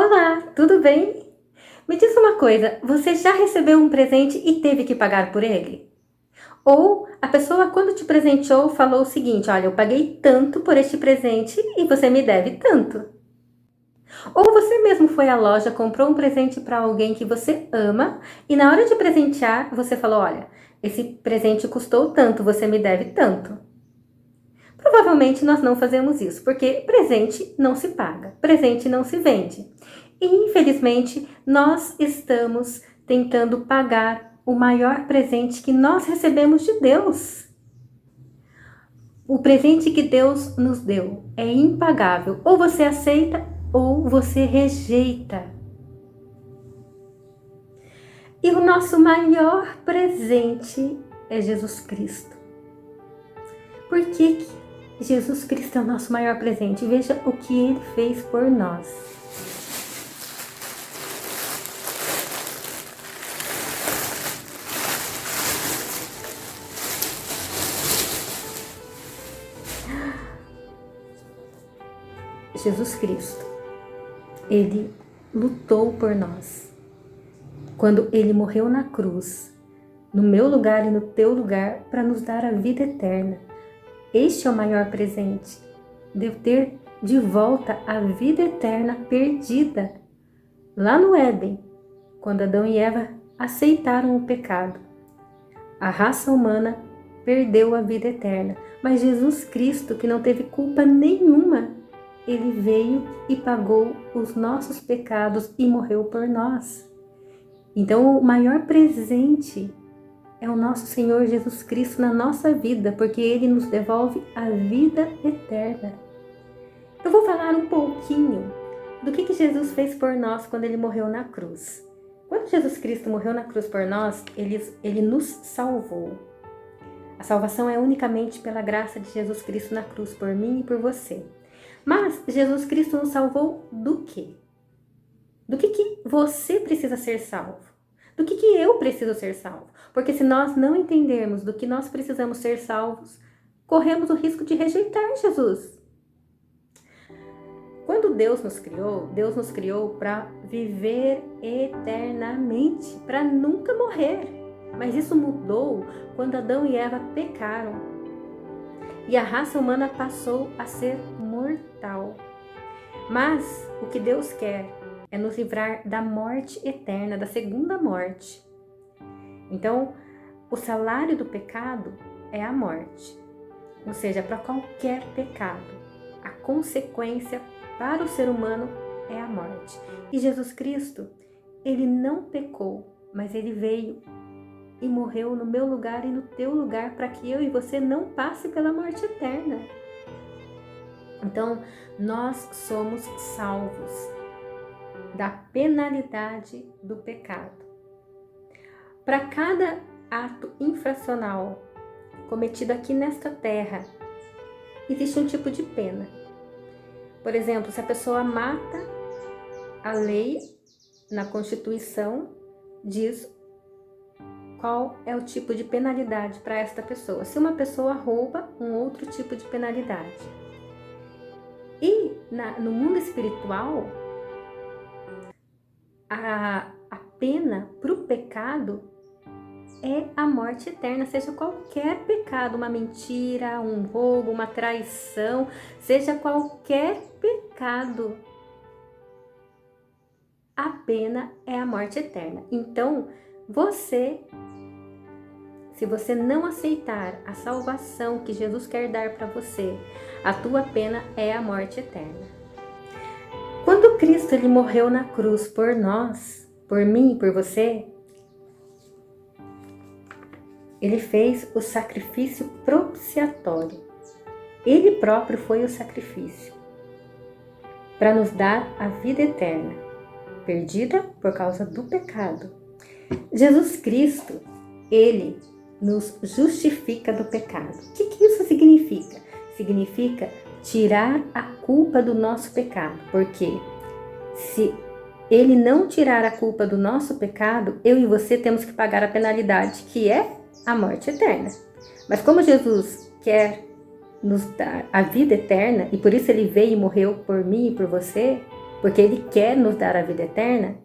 Olá, tudo bem? Me diz uma coisa, você já recebeu um presente e teve que pagar por ele? Ou a pessoa, quando te presenteou, falou o seguinte: olha, eu paguei tanto por este presente e você me deve tanto. Ou você mesmo foi à loja, comprou um presente para alguém que você ama e na hora de presentear, você falou: olha, esse presente custou tanto, você me deve tanto. Provavelmente nós não fazemos isso, porque presente não se paga, presente não se vende. E infelizmente nós estamos tentando pagar o maior presente que nós recebemos de Deus. O presente que Deus nos deu é impagável. Ou você aceita ou você rejeita. E o nosso maior presente é Jesus Cristo. Por que Jesus Cristo é o nosso maior presente? Veja o que Ele fez por nós. Jesus Cristo, Ele lutou por nós. Quando Ele morreu na cruz, no meu lugar e no teu lugar, para nos dar a vida eterna. Este é o maior presente, de ter de volta a vida eterna perdida. Lá no Éden, quando Adão e Eva aceitaram o pecado, a raça humana perdeu a vida eterna. Mas Jesus Cristo, que não teve culpa nenhuma, Ele veio e pagou os nossos pecados e morreu por nós. Então, o maior presente é o nosso Senhor Jesus Cristo na nossa vida, porque Ele nos devolve a vida eterna. Eu vou falar um pouquinho do que Jesus fez por nós quando Ele morreu na cruz. Quando Jesus Cristo morreu na cruz por nós, Ele nos salvou. A salvação é unicamente pela graça de Jesus Cristo na cruz, por mim e por você. Mas Jesus Cristo nos salvou do quê? Do que você precisa ser salvo? Do que eu preciso ser salvo? Porque se nós não entendermos do que nós precisamos ser salvos, corremos o risco de rejeitar Jesus. Quando Deus nos criou para viver eternamente, para nunca morrer. Mas isso mudou quando Adão e Eva pecaram. E a raça humana passou a ser mortal. Mas o que Deus quer é nos livrar da morte eterna, da segunda morte. Então, o salário do pecado é a morte. Ou seja, para qualquer pecado, a consequência para o ser humano é a morte. E Jesus Cristo, Ele não pecou, mas Ele veio e morreu no meu lugar e no teu lugar para que eu e você não passe pela morte eterna. Então, nós somos salvos da penalidade do pecado. Para cada ato infracional cometido aqui nesta terra, existe um tipo de pena. Por exemplo, se a pessoa mata, a lei na Constituição diz qual é o tipo de penalidade para esta pessoa. Se uma pessoa rouba, um outro tipo de penalidade. E no mundo espiritual, a pena para o pecado é a morte eterna, seja qualquer pecado, uma mentira, um roubo, uma traição, seja qualquer pecado, a pena é a morte eterna. Então, se você não aceitar a salvação que Jesus quer dar para você, a tua pena é a morte eterna. Quando Cristo ele morreu na cruz por nós, por mim e por você, Ele fez o sacrifício propiciatório. Ele próprio foi o sacrifício para nos dar a vida eterna, perdida por causa do pecado. Jesus Cristo, Ele nos justifica do pecado. O que isso significa? Significa tirar a culpa do nosso pecado, porque se Ele não tirar a culpa do nosso pecado, eu e você temos que pagar a penalidade, que é a morte eterna. Mas como Jesus quer nos dar a vida eterna, e por isso Ele veio e morreu por mim e por você, porque Ele quer nos dar a vida eterna,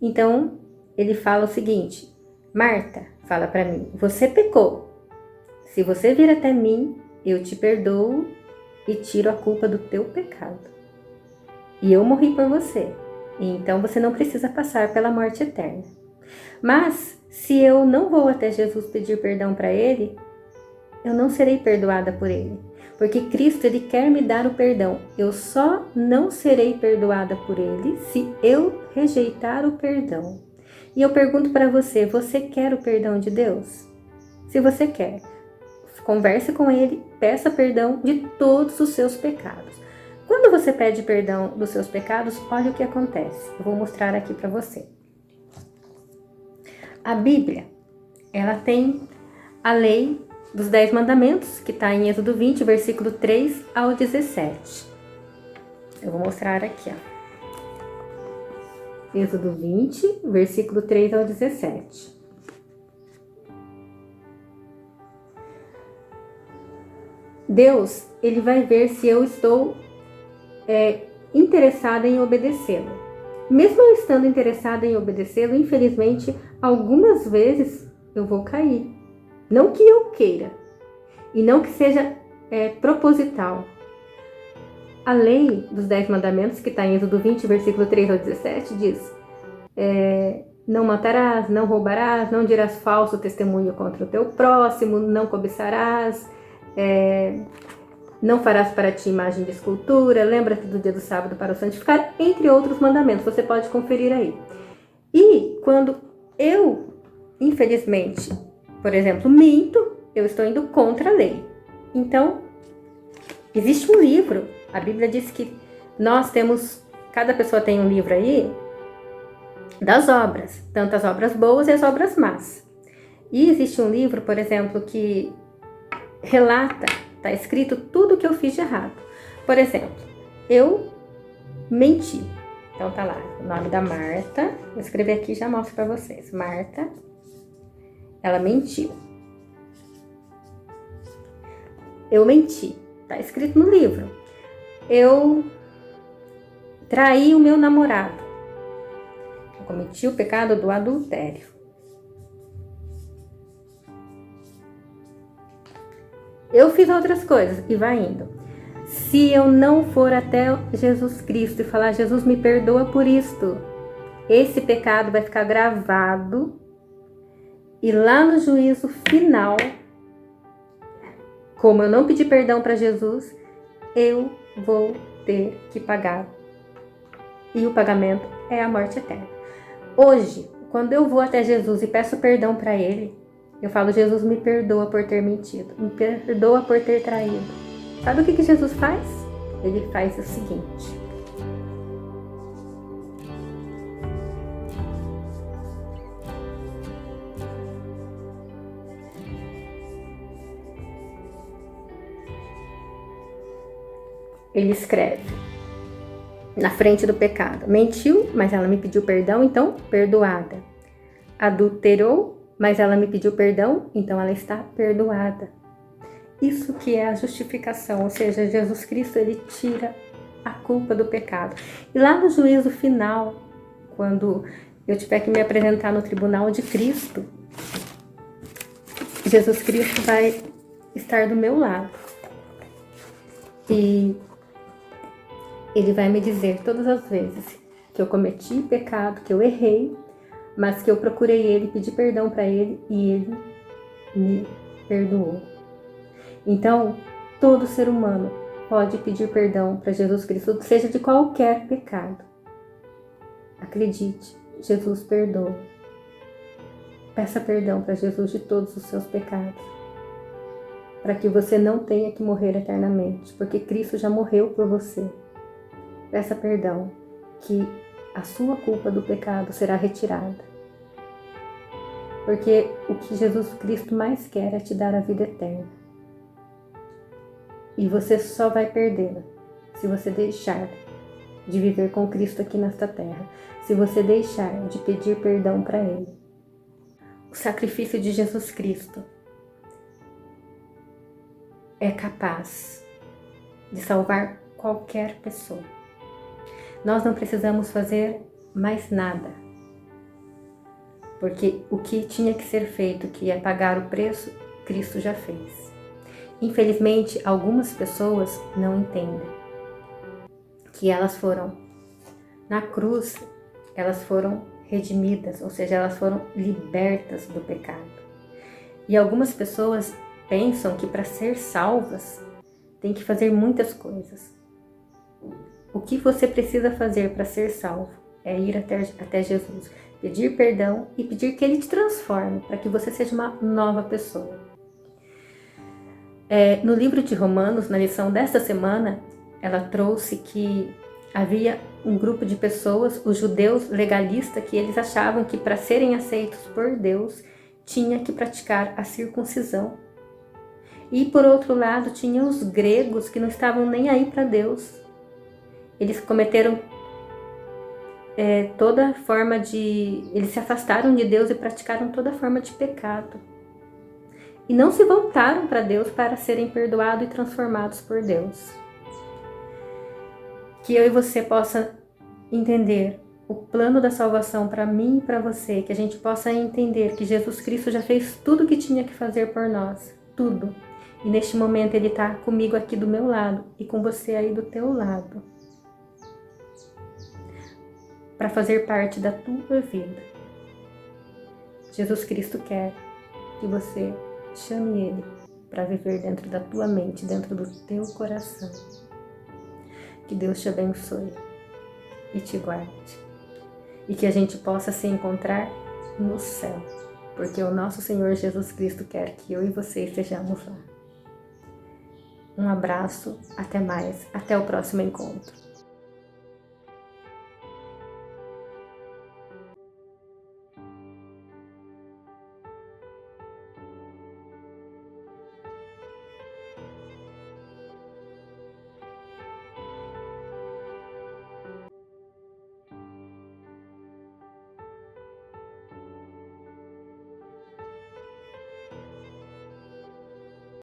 então Ele fala o seguinte: Marta, fala para mim, você pecou. Se você vir até mim, eu te perdoo e tiro a culpa do teu pecado. E eu morri por você, e então você não precisa passar pela morte eterna. Mas se eu não vou até Jesus pedir perdão para Ele, eu não serei perdoada por Ele. Porque Cristo, Ele quer me dar o perdão. Eu só não serei perdoada por Ele se eu rejeitar o perdão. E eu pergunto para você, você quer o perdão de Deus? Se você quer, converse com Ele, peça perdão de todos os seus pecados. Quando você pede perdão dos seus pecados, olha o que acontece. Eu vou mostrar aqui para você. A Bíblia, ela tem a lei dos 10 mandamentos, que está em Êxodo 20, versículo 3 ao 17. Eu vou mostrar aqui, ó. Êxodo 20, versículo 3 ao 17. Deus, Ele vai ver se eu estou interessada em obedecê-lo. Mesmo eu estando interessada em obedecê-lo, infelizmente, algumas vezes eu vou cair. Não que eu queira, e não que seja proposital. A lei dos 10 mandamentos, que está em Êxodo 20, versículo 3 ao 17, diz: não matarás, não roubarás, não dirás falso testemunho contra o teu próximo, não cobiçarás, não farás para ti imagem de escultura, lembra-te do dia do sábado para o santificar, entre outros mandamentos. Você pode conferir aí. E quando eu, infelizmente, por exemplo, minto, eu estou indo contra a lei. Então, existe um livro. A Bíblia diz que cada pessoa tem um livro aí das obras, tanto as obras boas e as obras más. E existe um livro, por exemplo, que relata, está escrito tudo que eu fiz de errado. Por exemplo, eu menti. Então tá lá, o nome da Marta. Vou escrever aqui e já mostro para vocês. Marta, ela mentiu. Eu menti. Tá escrito no livro. Eu traí o meu namorado. Eu cometi o pecado do adultério. Eu fiz outras coisas e vai indo. Se eu não for até Jesus Cristo e falar, Jesus, me perdoa por isto, esse pecado vai ficar gravado e lá no juízo final, como eu não pedi perdão para Jesus, eu vou ter que pagar. E o pagamento é a morte eterna. Hoje, quando eu vou até Jesus e peço perdão para Ele, eu falo, Jesus, me perdoa por ter mentido, me perdoa por ter traído. Sabe o que Jesus faz? Ele faz o seguinte. Ele escreve na frente do pecado. Mentiu, mas ela me pediu perdão, então perdoada. Adulterou, mas ela me pediu perdão, então ela está perdoada. Isso que é a justificação, ou seja, Jesus Cristo, Ele tira a culpa do pecado. E lá no juízo final, quando eu tiver que me apresentar no tribunal de Cristo, Jesus Cristo vai estar do meu lado. E Ele vai me dizer todas as vezes que eu cometi pecado, que eu errei, mas que eu procurei Ele, pedi perdão para Ele e Ele me perdoou. Então, todo ser humano pode pedir perdão para Jesus Cristo, seja de qualquer pecado. Acredite, Jesus perdoa. Peça perdão para Jesus de todos os seus pecados, para que você não tenha que morrer eternamente, porque Cristo já morreu por você. Peça perdão, que a sua culpa do pecado será retirada. Porque o que Jesus Cristo mais quer é te dar a vida eterna. E você só vai perdê-la se você deixar de viver com Cristo aqui nesta terra, se você deixar de pedir perdão para Ele. O sacrifício de Jesus Cristo é capaz de salvar qualquer pessoa. Nós não precisamos fazer mais nada, porque o que tinha que ser feito, que é pagar o preço, Cristo já fez. Infelizmente, algumas pessoas não entendem que elas foram, na cruz, elas foram redimidas, ou seja, elas foram libertas do pecado. E algumas pessoas pensam que para ser salvas tem que fazer muitas coisas. O que você precisa fazer para ser salvo é ir até Jesus, pedir perdão e pedir que Ele te transforme para que você seja uma nova pessoa. No livro de Romanos, na lição desta semana, ela trouxe que havia um grupo de pessoas, os judeus legalistas, que eles achavam que para serem aceitos por Deus, tinha que praticar a circuncisão. E por outro lado, tinha os gregos que não estavam nem aí para Deus. Eles cometeram toda forma de... Eles se afastaram de Deus e praticaram toda forma de pecado. E não se voltaram para Deus para serem perdoados e transformados por Deus. Que eu e você possa entender o plano da salvação para mim e para você, que a gente possa entender que Jesus Cristo já fez tudo o que tinha que fazer por nós, tudo. E neste momento Ele está comigo aqui do meu lado e com você aí do teu lado, para fazer parte da tua vida. Jesus Cristo quer que você chame Ele para viver dentro da tua mente, dentro do teu coração. Que Deus te abençoe e te guarde. E que a gente possa se encontrar no céu, porque o nosso Senhor Jesus Cristo quer que eu e você estejamos lá. Um abraço, até mais, até o próximo encontro.